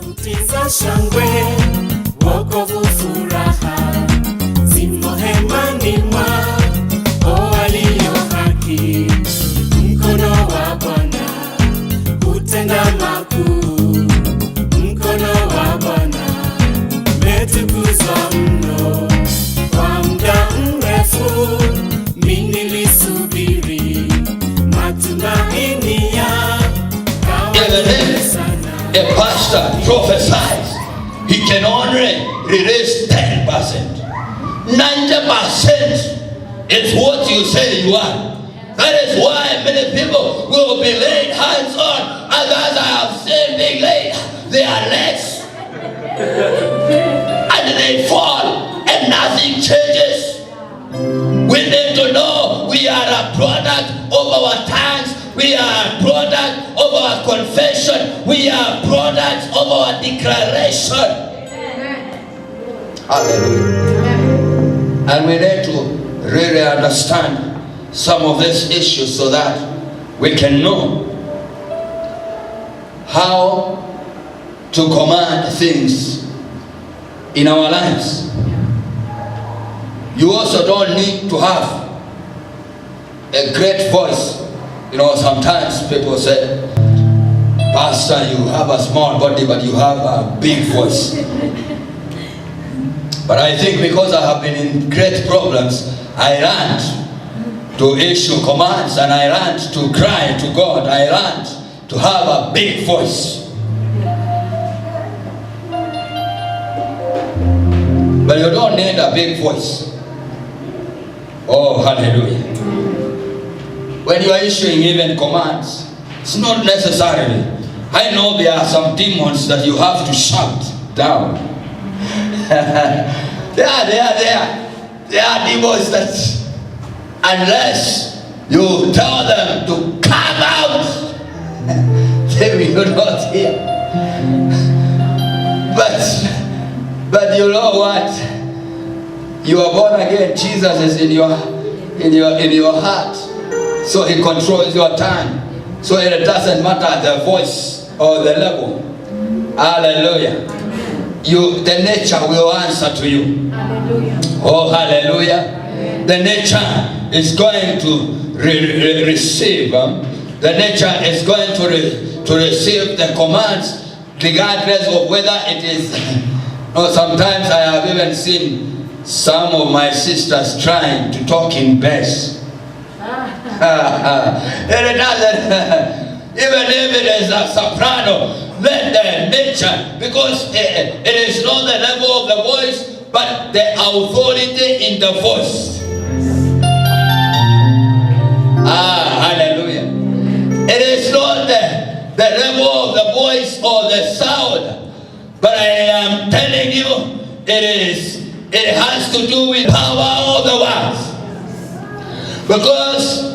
Sauti shangwe, wokovu furaha, zimo hemani mwa walio haki. Mkono wa Bwana utenda makuu, mkono wa Bwana umetukuzwa mno. Kwa muda mrefu mimi nilisubiri matumaini a pastor prophesies, he can only release 10%. 90% is what you say you are. That is why many people will be laid hands on. Others I have seen being laid their legs and they fall and nothing changes. We need to know we are a product of our tongues. We are a product of our confession. We are products of our declaration. Hallelujah. And we need to really understand some of these issues so that we can know how to command things in our lives. You also don't need to have a great voice. You know, sometimes people say, Pastor, you have a small body, but you have a big voice. But I think because I have been in great problems, I learned to issue commands and I learned to cry to God. I learned to have a big voice. But you don't need a big voice. Oh, hallelujah. When you are issuing even commands, it's not necessarily. I know there are some demons that you have to shout down. They are demons that unless you tell them to come out, they will not hear. But you know what? You are born again. Jesus is in your heart. So he controls your tongue. So it doesn't matter the voice or the level. Hallelujah. The nature will answer to you. Hallelujah. Oh, hallelujah. The nature is going to receive. The nature is going to receive the commands regardless of whether it is. Sometimes I have even seen some of my sisters trying to talk in bass. It doesn't, even if it is a soprano, let the nature, because it is not the level of the voice, but the authority in the voice. Hallelujah. It is not the level of the voice or the sound, but I am telling you, it has to do with power of the words. Because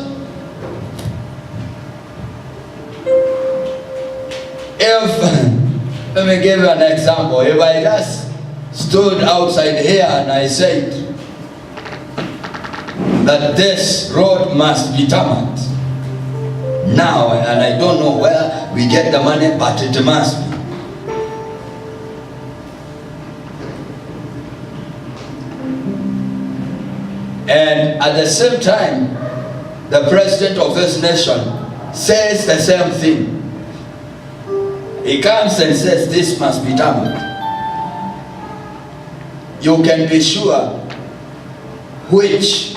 let me give you an example. If I just stood outside here and I said that this road must be tarmacked now, and I don't know where we get the money, but it must be. And at the same time, the president of this nation says the same thing. He comes and says this must be done. You can be sure which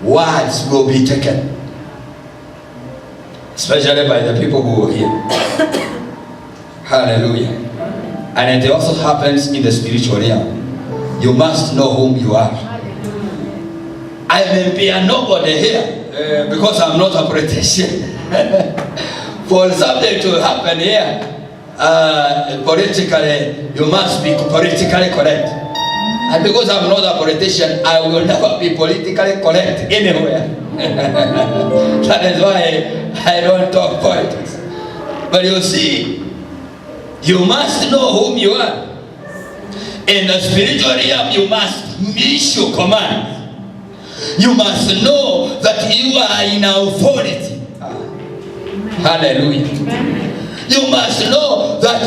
words will be taken, especially by the people who are here. Hallelujah. And it also happens in the spiritual realm. You must know whom you are. I may be a nobody here because I'm not a politician. For something to happen here, politically, you must be politically correct. And because I'm not a politician, I will never be politically correct anywhere. That is why I don't talk politics. But you see, you must know whom you are. In the spiritual realm, you must issue commands. You must know that you are in authority. Hallelujah. You must know that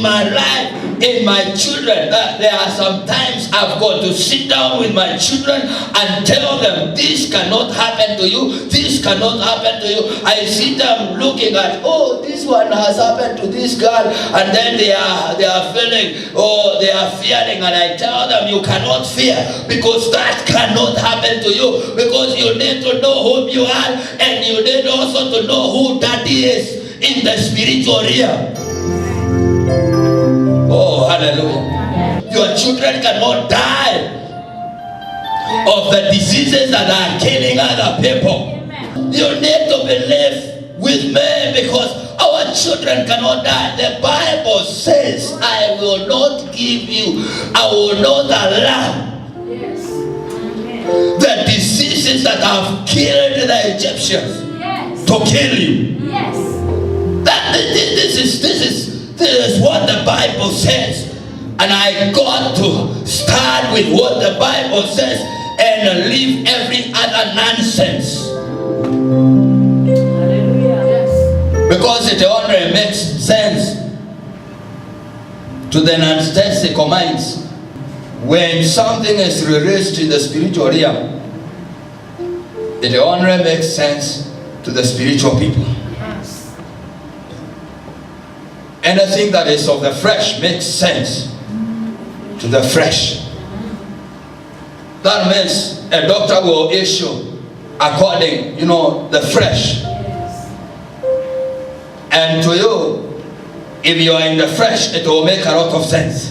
in my life, in my children, there are some times I've got to sit down with my children and tell them, this cannot happen to you, this cannot happen to you. I see them looking at, oh, this one has happened to this girl, and then they are feeling, oh, they are fearing, and I tell them, you cannot fear, because that cannot happen to you, because you need to know who you are, and you need also to know who Daddy is in the spiritual realm. Oh, hallelujah. Your children cannot die of the diseases that are killing other people. You need to believe with me, because our children cannot die. The Bible says, I will not give you, I will not allow the diseases that have killed the Egyptians to kill you. This is what the Bible says, and I got to start with what the Bible says and leave every other nonsense. Because it only makes sense to the non-statistical minds. When something is released in the spiritual realm, it only makes sense to the spiritual people. Anything that is of the flesh makes sense to the flesh. That means a doctor will issue according, the flesh. And to you, if you are in the flesh, it will make a lot of sense.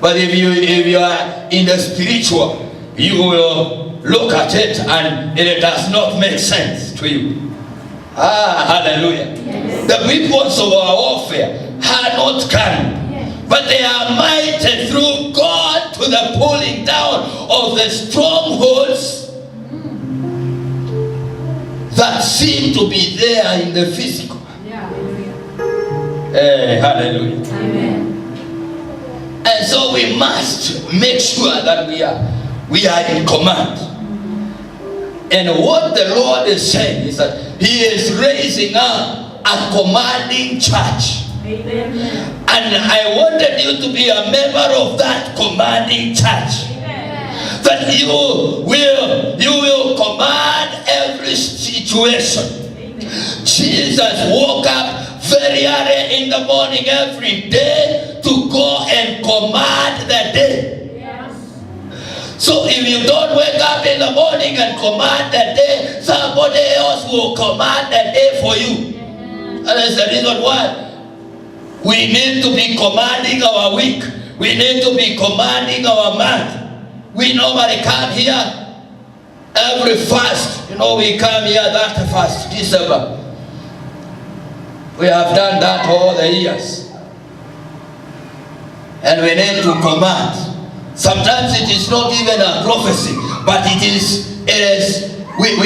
But if you are in the spiritual, you will look at it and it does not make sense to you. Hallelujah. The weapons of our warfare are not carnal, but they are mighty through God to the pulling down of the strongholds that seem to be there in the physical. Hey, hallelujah. Amen. And so we must make sure that we are in command. And what the Lord is saying is that He is raising up a commanding church. Amen. And I wanted you to be a member of that commanding church. Amen. That you will command every situation. Amen. Jesus woke up very early in the morning every day to go and command the day. So if you don't wake up in the morning and command the day, somebody else will command the day for you. And that's the reason why we need to be commanding our week. We need to be commanding our month. We normally come here every first. We come here that first December. We have done that all the years. And we need to command. Sometimes it is not even a prophecy, but it is we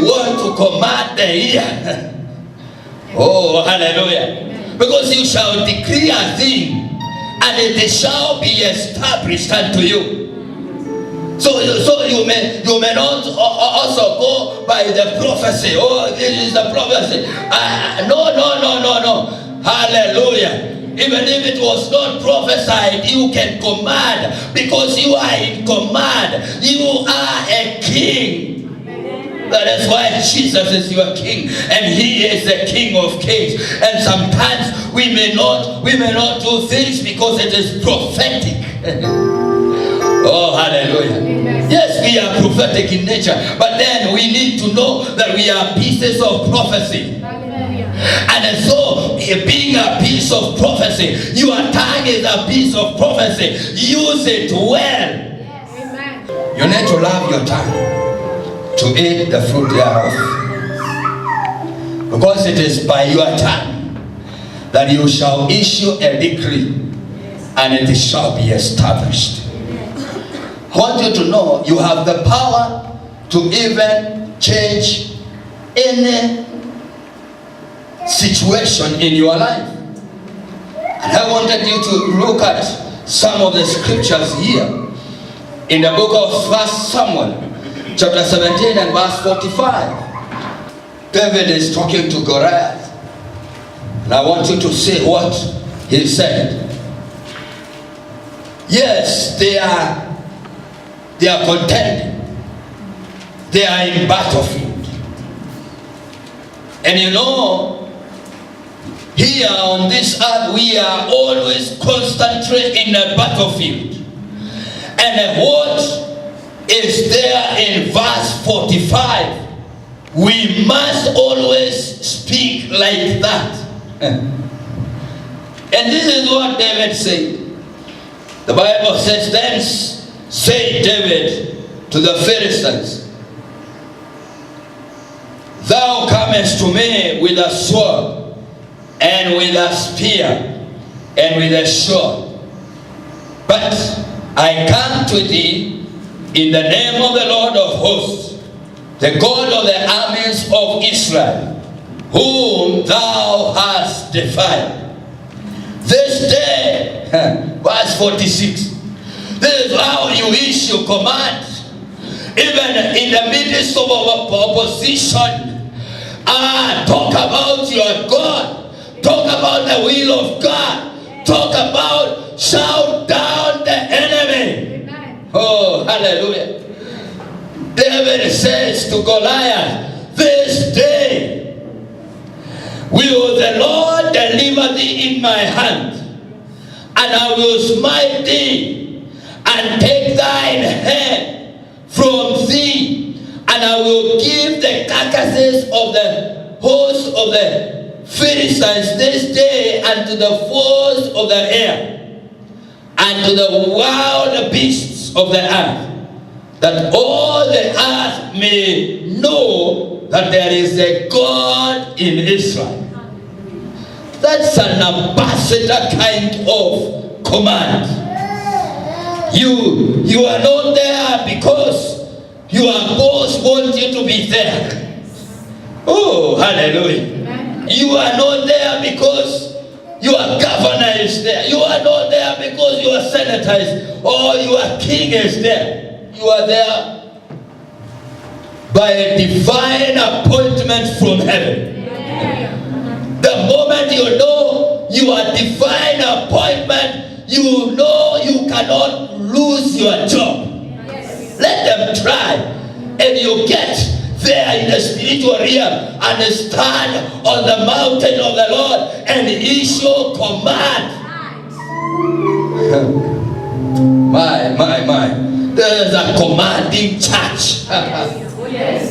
want to command the year. Oh, hallelujah. Because you shall decree a thing, and it shall be established unto you. So you may not also go by the prophecy. Oh, this is the prophecy. No. Hallelujah. Even if it was not prophesied, you can command, because you are in command. You are a king. That is why Jesus is your king, and He is the King of Kings. And sometimes we may not do things because it is prophetic. Oh, hallelujah. Amen. Yes, we are prophetic in nature, but then we need to know that we are pieces of prophecy. And so, being a piece of prophecy, your tongue is a piece of prophecy. Use it well. Yes. Amen. You need to love your tongue, to eat the fruit thereof. Because it is by your tongue that you shall issue a decree, and it shall be established. I want you to know you have the power to even change any situation in your life. And I wanted you to look at some of the scriptures here in the book of 1 Samuel chapter 17 and verse 45. David is talking to Goliath, And I want you to see what he said. Yes, they are contending. They are in battlefield. And you know, here on this earth, we are always constantly in a battlefield. And what is there in verse 45? We must always speak like that. And this is what David said. The Bible says, then said David to the Philistines, thou comest to me with a sword, and with a spear, and with a sword. But I come to thee in the name of the Lord of hosts, the God of the armies of Israel, whom thou hast defied. This day, verse 46, this is how you issue command, even in the midst of our opposition. Talk about your God. Talk about the will of God. Talk about shout down the enemy. Amen. Oh, hallelujah. David says to Goliath, this day will the Lord deliver thee in my hand, and I will smite thee and take thine head from thee, and I will give the carcasses of the host of the Philistines this day unto the fowls of the air, and to the wild beasts of the earth, that all the earth may know that there is a God in Israel. That's an ambassador kind of command. You are not there because your boss wants you to be there. Oh, hallelujah. You are not there because your governor is there. You are not there because your senator is, or your king is there. You are there by a divine appointment from heaven. The moment you know your divine appointment, you know you cannot lose your job. Let them try, and you get there in the spiritual realm and stand on the mountain of the Lord and issue command. My. There is a commanding church.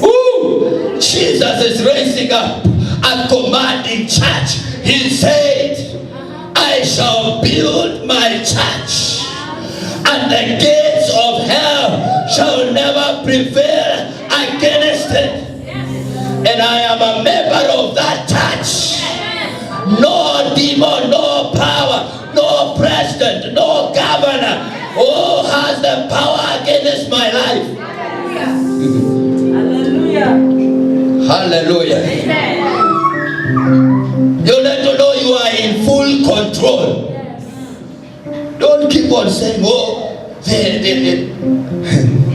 Ooh, Jesus is raising up a commanding church. He said, I shall build my church, and the gates of hell shall never prevail against it. And I am a member of that church. No demon, no power, no president, no governor, has the power against my life. Hallelujah. Hallelujah. Amen. You need to know you are in full control. Don't keep on saying,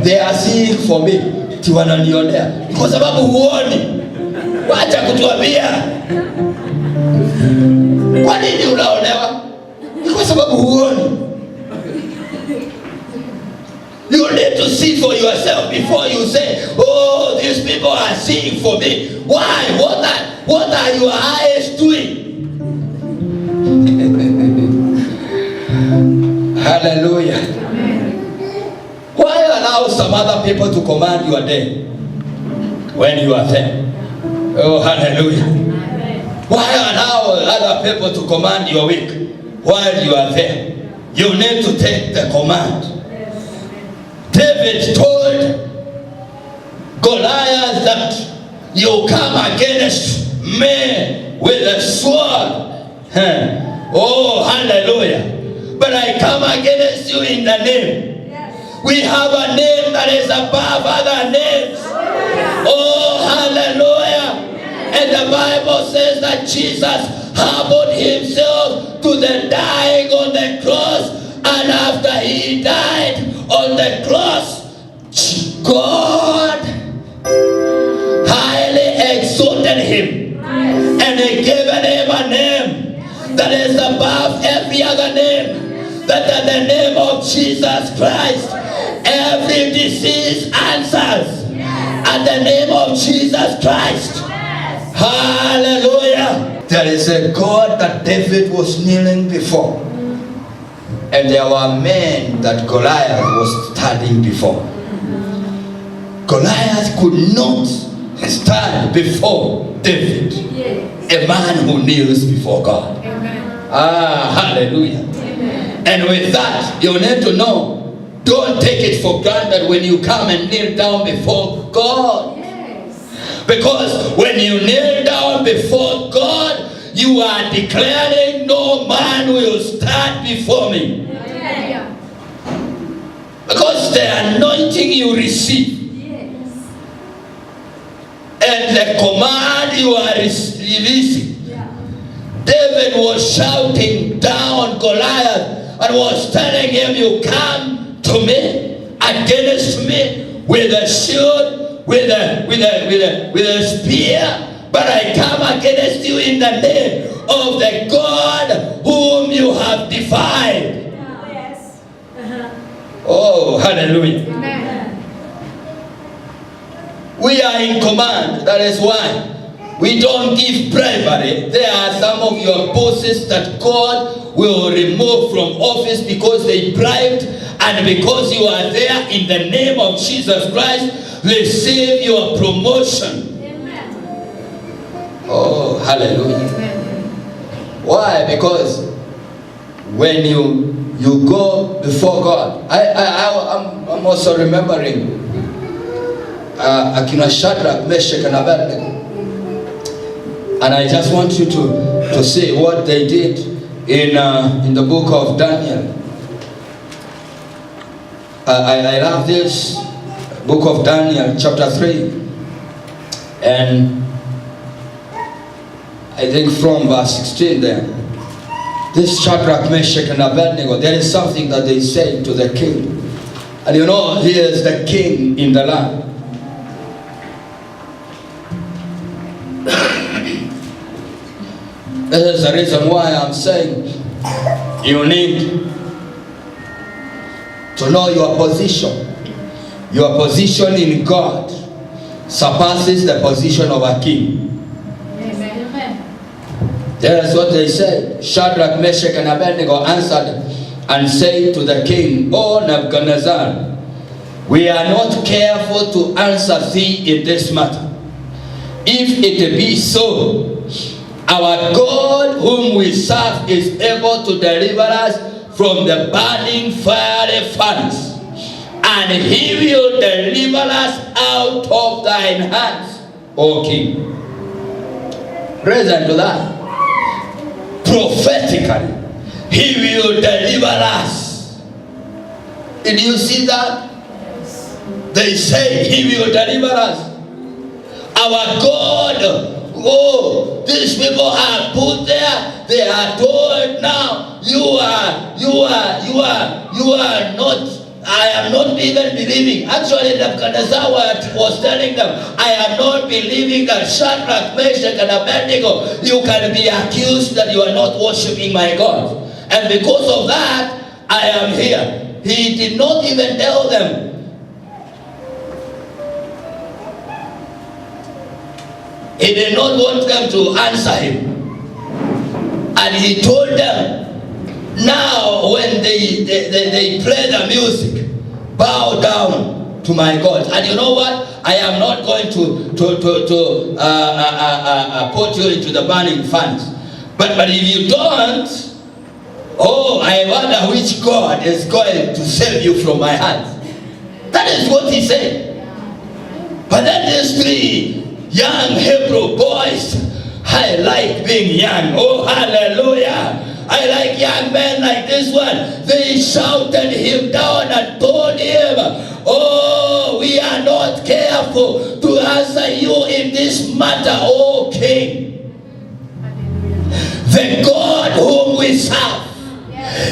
they are seeing for me. Wananionea kwa sababu huoni. Wacha kutuambia. Kwa nini unaonewa? Kwa sababu huoni. You need to see for yourself before you say, oh, these people are seeing for me. Why? What are your eyes doing? Hallelujah. Why allow some other people to command your day when you are there? Oh, hallelujah. Why allow other people to command your week while you are there? You need to take the command. David told Goliath that you come against me with a sword. Oh, hallelujah. But I come against you in the name. We have a name that is above other names. Oh, hallelujah. And the Bible says that Jesus humbled himself to the dying on the cross. And after he died on the cross, God highly exalted him and he given him a name that is above every other name, that at the name of Jesus Christ, every disease answers at the name of Jesus Christ. Hallelujah. There is a God that David was kneeling before, and there were men that Goliath was standing before. Goliath could not stand before David, a man who kneels before God. Hallelujah. And with that, you need to know, don't take it for granted when you come and kneel down before God. Because when you kneel down before God, you are declaring, no man will stand before me. Because the anointing you receive and the command you are releasing. David was shouting down Goliath and was telling him, you come to me, against me, with a shield, with a spear, but I come against you in the name of the God whom you have defied. Oh, hallelujah. We are in command. That is why we don't give bribery. There are some of your bosses that God will remove from office because they bribed, and because you are there, in the name of Jesus Christ, receive your promotion. Oh, hallelujah. Why? Because when you go before God, I'm also remembering Akina Shadrach, Meshach, and Abednego. And I just want you to see what they did in the book of Daniel. I love this book of Daniel, chapter 3. And I think from verse 16 there. This Shadrach, Meshach, and Abednego, there is something that they say to the king. And you know, he is the king in the land. This is the reason why I'm saying you need to know your position. Your position in God surpasses the position of a king. That's what they say. Shadrach, Meshach, and Abednego answered and said to the king, O Nebuchadnezzar, we are not careful to answer thee in this matter. If it be so, our God whom we serve is able to deliver us from the burning fiery furnace, and he will deliver us out of thine hands, O king. Present to that. Prophetically, he will deliver us. Did you see that? They say he will deliver us. Our God, oh, these people are put there. They are told now, you are not. I am not even believing. Actually, Nebuchadnezzar was telling them, I am not believing that Shadrach, Meshach, and Abednego, you can be accused that you are not worshiping my God. And because of that, I am here. He did not even tell them. He did not want them to answer him. And he told them, now when they play the music, bow down to my God. And you know what? I am not going to put you into the burning furnace. But if you don't, oh, I wonder which God is going to save you from my hands. That is what he said. But then these three young Hebrew boys, I like being young. Oh, hallelujah. I like young men like this one. They shouted him down and told him, oh, we are not careful to answer you in this matter, O king. The God whom we serve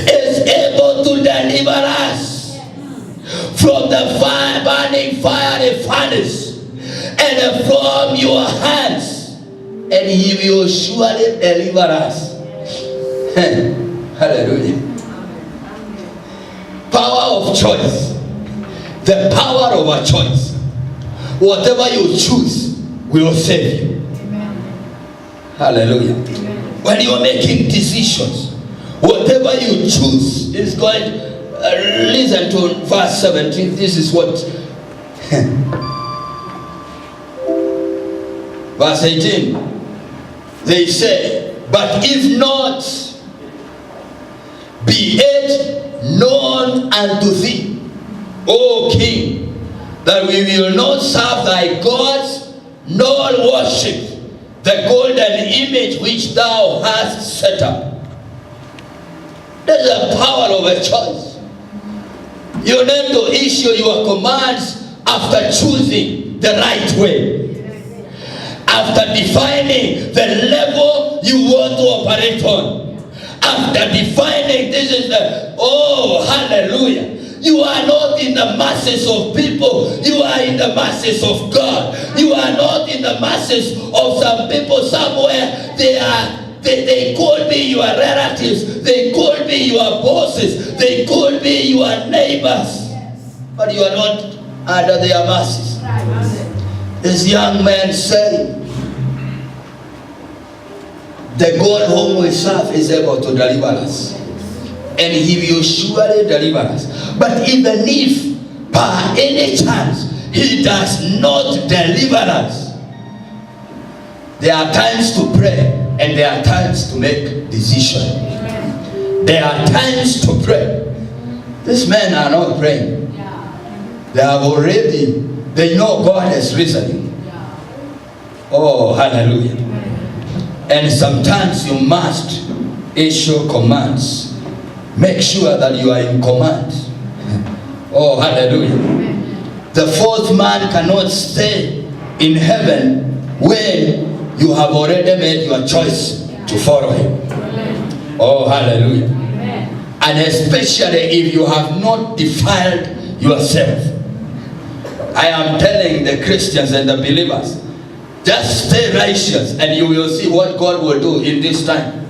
is able to deliver us from the burning fiery furnace and from your hands, and he will surely deliver us. Hallelujah. Power of choice. The power of a choice. Whatever you choose will save you. Hallelujah. When you are making decisions, whatever you choose is going to, listen to verse 17. This is what verse 18. They say, but if not, be it known unto thee, O King, that we will not serve thy gods, nor worship the golden image which thou hast set up. That's the power of a choice. You need to issue your commands after choosing the right way. After defining the level you want to operate on. After defining this is the, oh, hallelujah. You are not in the masses of people. You are in the masses of God. You are not in the masses of some people somewhere. They could be your relatives. They could be your bosses. They could be your neighbors. But you are not under their masses. This young man said, the God whom we serve is able to deliver us. And he will surely deliver us. But even if by any chance he does not deliver us, there are times to pray and there are times to make decisions. There are times to pray. These men are not praying. They have already, they know God is listening. Oh, hallelujah. And sometimes you must issue commands. Make sure that you are in command. Oh, hallelujah. The fourth man cannot stay in heaven when you have already made your choice to follow him. Oh, hallelujah. And especially if you have not defiled yourself. I am telling the Christians and the believers, just stay righteous and you will see what God will do in this time.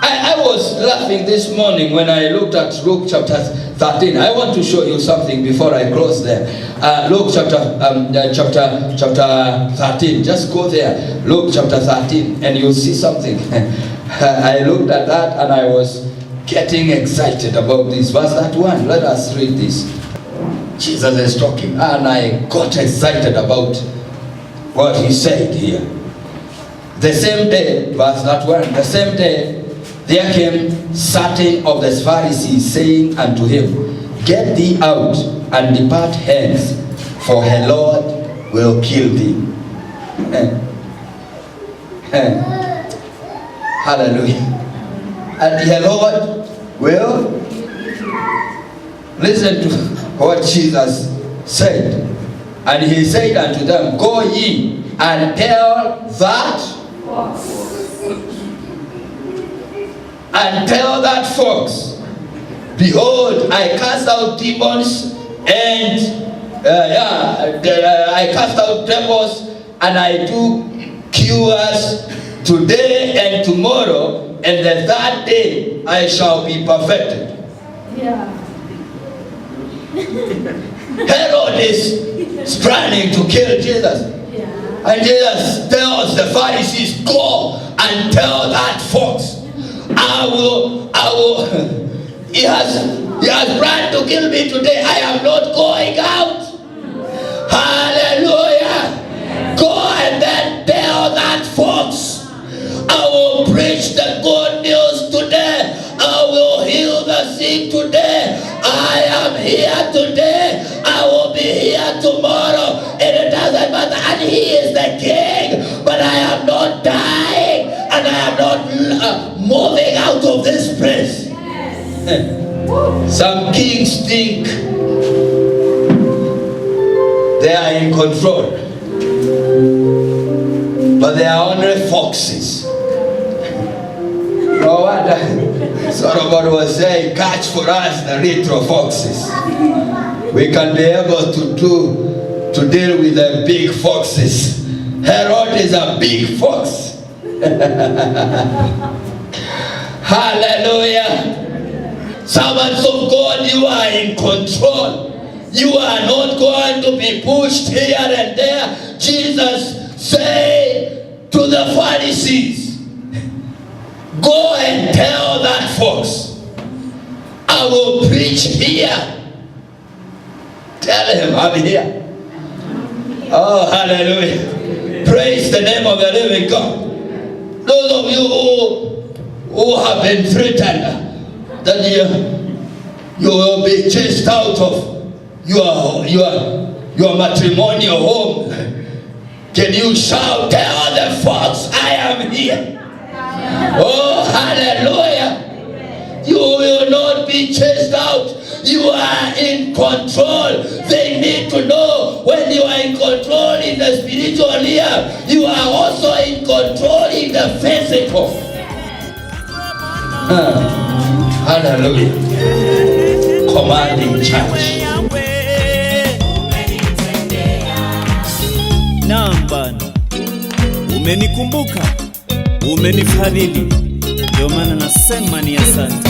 I was laughing this morning when I looked at Luke chapter 13. I want to show you something before I close there. Luke chapter 13. Just go there. Luke chapter 13 and you'll see something. I looked at that and I was getting excited about this. Verse 31. Let us read this. Jesus is talking and I got excited about what he said here. The same day, verse 31, the same day there came certain of the Pharisees, saying unto him, get thee out and depart hence, for Herod will kill thee. Hallelujah. And Herod will, listen to what Jesus said. And he said unto them, go ye and tell that fox, behold, I cast out demons and I cast out devils and I do cures today and tomorrow, and the third day I shall be perfected. Yeah. Herod is planning to kill Jesus. Yeah. And Jesus tells the Pharisees, go and tell that fox, I will, he has planned to kill me today. I am not going out. Hallelujah. Go and then tell that fox, I will preach the good news today. I will heal the sick today. I am here today. I will be here tomorrow. And it doesn't matter. And he is the king. But I am not dying. And I am not moving out of this place. Some kings think they are in control. But they are only foxes. No wonder Solomon was saying, catch for us the little foxes. We can be able to deal with the big foxes. Herod is a big fox. Hallelujah. Servants of God, you are in control. You are not going to be pushed here and there. Jesus said to the Pharisees, go and tell that folks, I will preach here. Tell him I'm here. Oh, hallelujah. Praise the name of the living God. Those of you who have been threatened that you will be chased out of your matrimonial home, can you shout, tell the folks I am here? Oh, hallelujah. You will not be chased out. You are in control. They need to know when you are in control in the spiritual realm, you are also in control in the physical. Hallelujah. Commanding church. Naam Bwana, umenikumbuka, umenifadhili, ndio maana nasema ni asante.